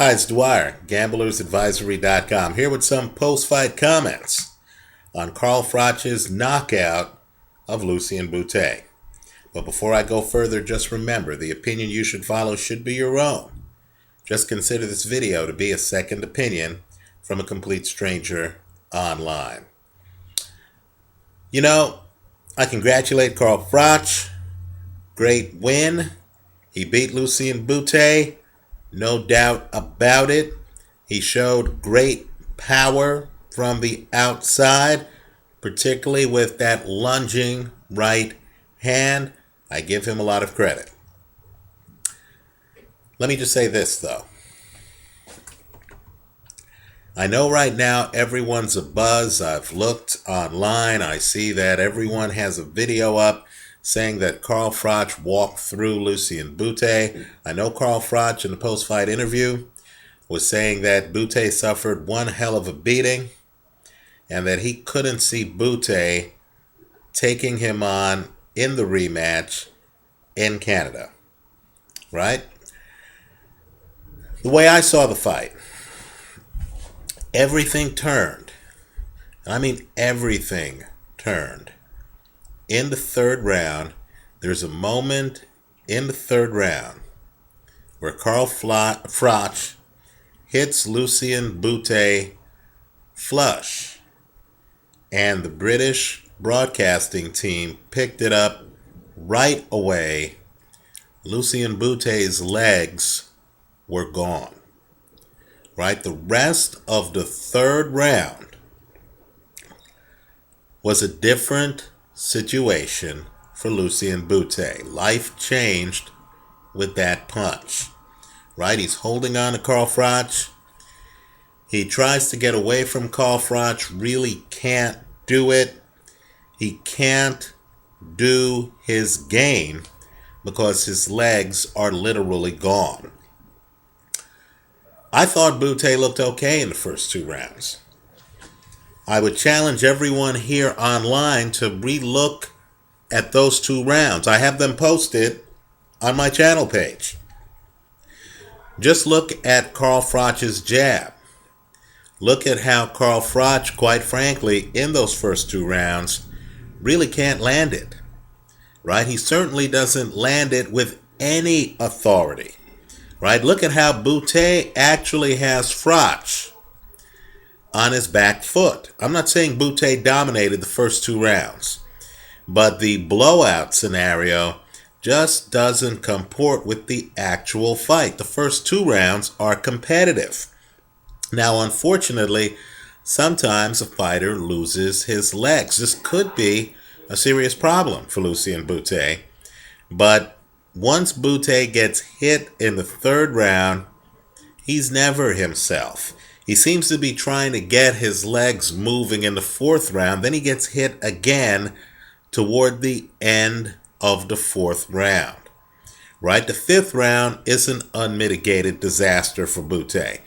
Hi, it's Dwyer, GamblersAdvisory.com, here with some post-fight comments on Carl Froch's knockout of Lucian Bute. But before I go further, just remember, the opinion you should follow should be your own. Just consider this video to be a second opinion from a complete stranger online. You know, I congratulate Carl Froch. Great win. He beat Lucian Bute. No doubt about it. He showed great power from the outside, particularly with that lunging right hand. I give him a lot of credit. Let me just say this, though. I know right now everyone's abuzz. I've looked online. I see that everyone has a video up saying that Carl Froch walked through Lucian Bute. I know Carl Froch in the post-fight interview was saying that Bute suffered one hell of a beating and that he couldn't see Bute taking him on in the rematch in Canada, right? The way I saw the fight, everything turned. I mean, everything turned. In the third round, there's a moment in the third round where Carl Froch hits Lucian Bute flush, and the British broadcasting team picked it up right away. Lucian Bute's legs were gone. Right? The rest of the third round was a different situation for Lucian Bute. Life changed with that punch. Right? He's holding on to Carl Froch. He tries to get away from Carl Froch, really can't do it. He can't do his game because his legs are literally gone. I thought Bute looked okay in the first two rounds. I would challenge everyone here online to re-look at those two rounds. I have them posted on my channel page. Just look at Carl Froch's jab. Look at how Carl Froch, quite frankly, in those first two rounds, really can't land it. Right? He certainly doesn't land it with any authority. Right? Look at how Bute actually has Froch on his back foot. I'm not saying Bute dominated the first two rounds, but the blowout scenario just doesn't comport with the actual fight. The first two rounds are competitive. Now, unfortunately, sometimes a fighter loses his legs. This could be a serious problem for Lucian Bute, but once Bute gets hit in the third round, he's never himself. He seems to be trying to get his legs moving in the fourth round. Then he gets hit again toward the end of the fourth round. Right? The fifth round is an unmitigated disaster for Bute.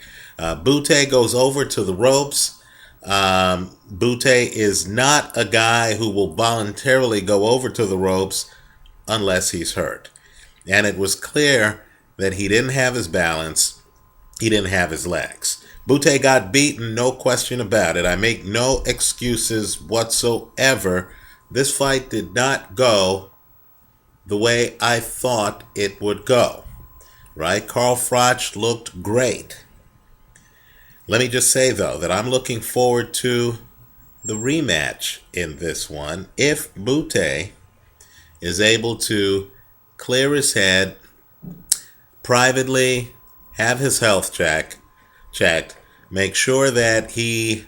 Bute goes over to the ropes. Bute is not a guy who will voluntarily go over to the ropes unless he's hurt. And it was clear that he didn't have his balance. He didn't have his legs. Bute got beaten, no question about it. I make no excuses whatsoever. This fight did not go the way I thought it would go. Right? Carl Froch looked great. Let me just say, though, that I'm looking forward to the rematch in this one. If Bute is able to clear his head, privately have his health checked, make sure that he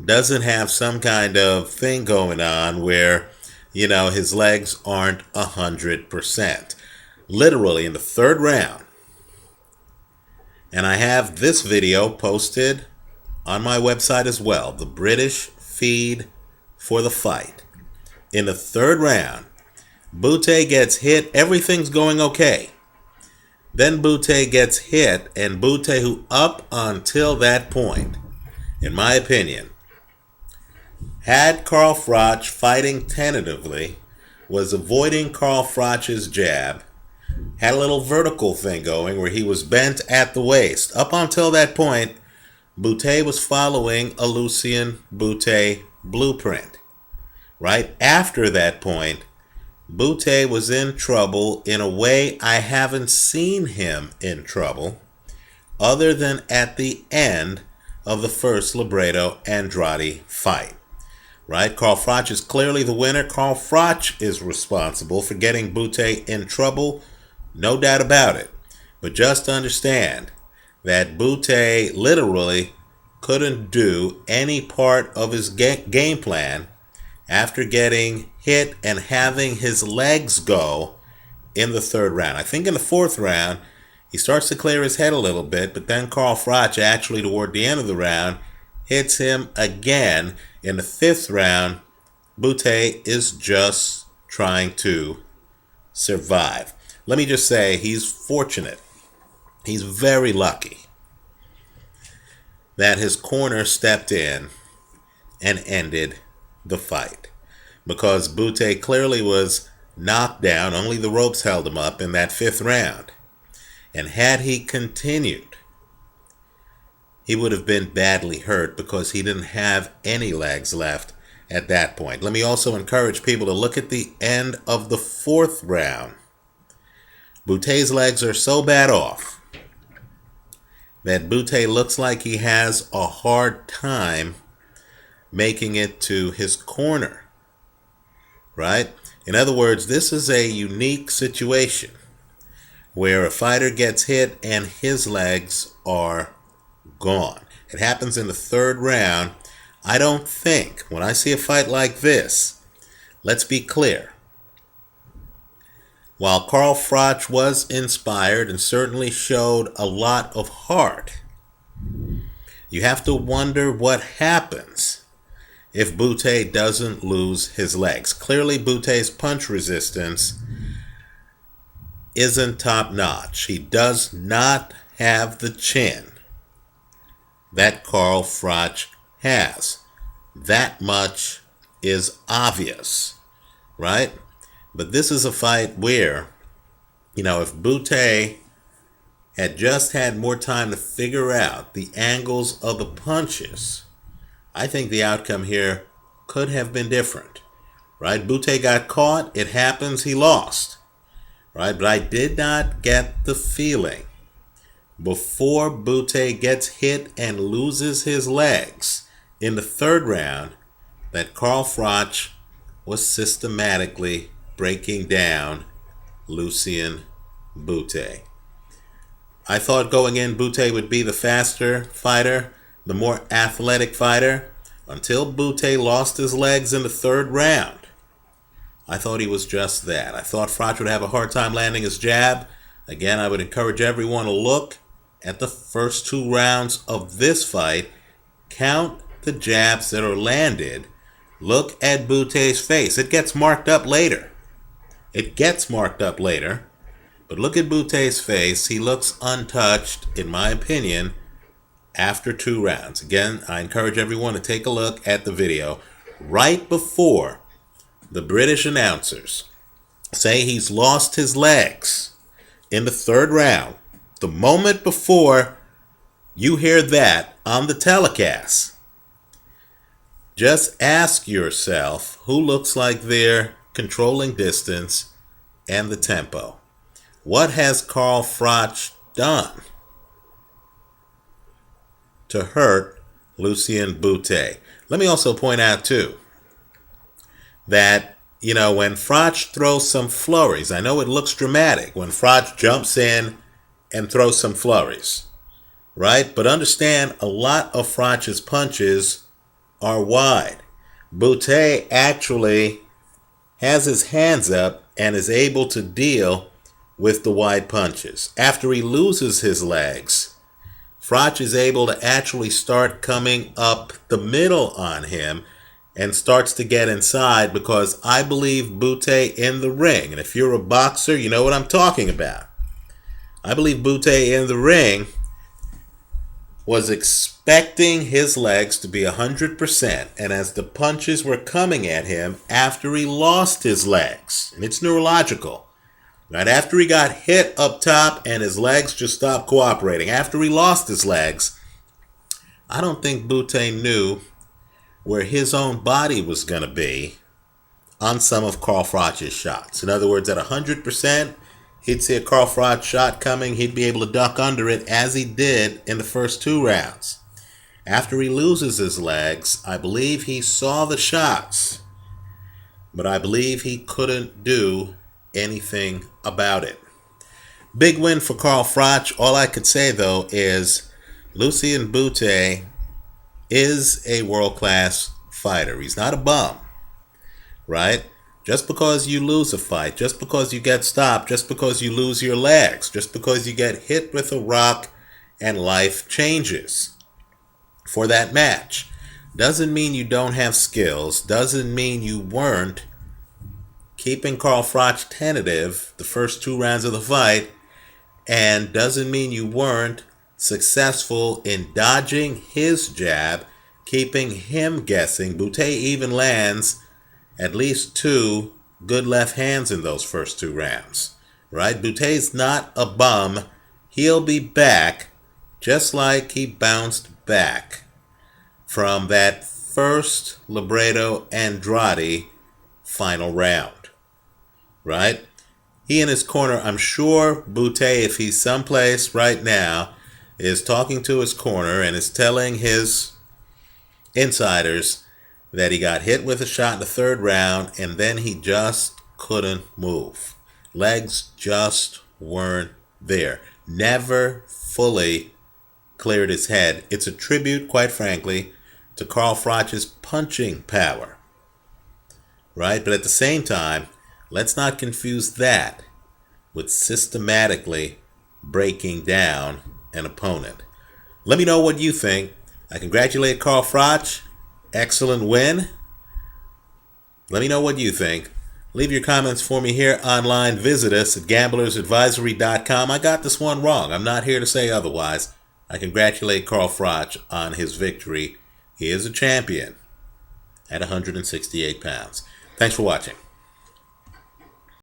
doesn't have some kind of thing going on where, his legs aren't 100%. Literally in the third round, and I have this video posted on my website as well, the British feed for the fight. In the third round, Bute gets hit, everything's going okay. Then Bute gets hit, and Bute, who up until that point, in my opinion, had Carl Froch fighting tentatively, was avoiding Carl Froch's jab, had a little vertical thing going where he was bent at the waist. Up until that point, Bute was following a Lucian Bute blueprint. Right after that point, Bute was in trouble in a way I haven't seen him in trouble other than at the end of the first Libredo Andrade fight. Right? Carl Froch is clearly the winner. Carl Froch is responsible for getting Bute in trouble, no doubt about it. But just understand that Bute literally couldn't do any part of his game plan after getting hit and having his legs go in the third round. I think in the fourth round, he starts to clear his head a little bit, but then Carl Froch actually toward the end of the round hits him again. In the fifth round, Bute is just trying to survive. Let me just say he's fortunate. He's very lucky that his corner stepped in and ended the fight, because Bute clearly was knocked down. Only the ropes held him up in that fifth round. And had he continued, he would have been badly hurt because he didn't have any legs left at that point. Let me also encourage people to look at the end of the fourth round. Bute's legs are so bad off that Bute looks like he has a hard time making it to his corner. Right? In other words, this is a unique situation where a fighter gets hit and his legs are gone. It happens in the third round. I don't think, when I see a fight like this, let's be clear. While Carl Froch was inspired and certainly showed a lot of heart, you have to wonder what happens if Bute doesn't lose his legs. Clearly, Bute's punch resistance isn't top-notch. He does not have the chin that Carl Froch has. That much is obvious, right? But this is a fight where, if Bute had just had more time to figure out the angles of the punches, I think the outcome here could have been different, right? Bute got caught. It happens. He lost, right? But I did not get the feeling before Bute gets hit and loses his legs in the third round that Carl Froch was systematically breaking down Lucian Bute. I thought going in Bute would be the faster fighter, the more athletic fighter, until Bute lost his legs in the third round. I thought he was just that. I thought Froch would have a hard time landing his jab. Again, I would encourage everyone to look at the first two rounds of this fight. Count the jabs that are landed. Look at Bute's face. It gets marked up later. But look at Bute's face. He looks untouched, in my opinion, after two rounds. Again, I encourage everyone to take a look at the video. Right before the British announcers say he's lost his legs in the third round, the moment before you hear that on the telecast, just ask yourself who looks like they're controlling distance and the tempo. What has Carl Froch done to hurt Lucian Bute? Let me also point out, too, that, when Froch throws some flurries, I know it looks dramatic when Froch jumps in and throws some flurries, right? But understand, a lot of Froch's punches are wide. Bute actually has his hands up and is able to deal with the wide punches. After he loses his legs, Froch is able to actually start coming up the middle on him and starts to get inside, because I believe Bute in the ring, and if you're a boxer, you know what I'm talking about. I believe Bute in the ring was expecting his legs to be 100%, and as the punches were coming at him after he lost his legs, and it's neurological, Right after he got hit up top and his legs just stopped cooperating, after he lost his legs, I don't think Bute knew where his own body was going to be on some of Carl Froch's shots. In other words, at 100%, he'd see a Carl Froch shot coming, he'd be able to duck under it as he did in the first 2 rounds. After he loses his legs, I believe he saw the shots, but I believe he couldn't do anything about it. Big win for Carl Froch. All I could say, though, is Lucian Bute is a world-class fighter. He's not a bum, right? Just because you lose a fight, just because you get stopped, just because you lose your legs, just because you get hit with a rock and life changes for that match, doesn't mean you don't have skills, doesn't mean you weren't keeping Carl Froch tentative the first 2 rounds of the fight, and doesn't mean you weren't successful in dodging his jab, keeping him guessing. Bute even lands at least 2 good left hands in those first 2 rounds, right? Bute's not a bum. He'll be back, just like he bounced back from that first Libredo Andrade final round, right? He in his corner, I'm sure Bute, if he's someplace right now, is talking to his corner and is telling his insiders that he got hit with a shot in the 3rd round and then he just couldn't move. Legs just weren't there. Never fully cleared his head. It's a tribute, quite frankly, to Carl Froch's punching power, right? But at the same time, let's not confuse that with systematically breaking down an opponent. Let me know what you think. I congratulate Carl Froch. Excellent win. Let me know what you think. Leave your comments for me here online. Visit us at gamblersadvisory.com. I got this one wrong. I'm not here to say otherwise. I congratulate Carl Froch on his victory. He is a champion at 168 pounds. Thanks for watching.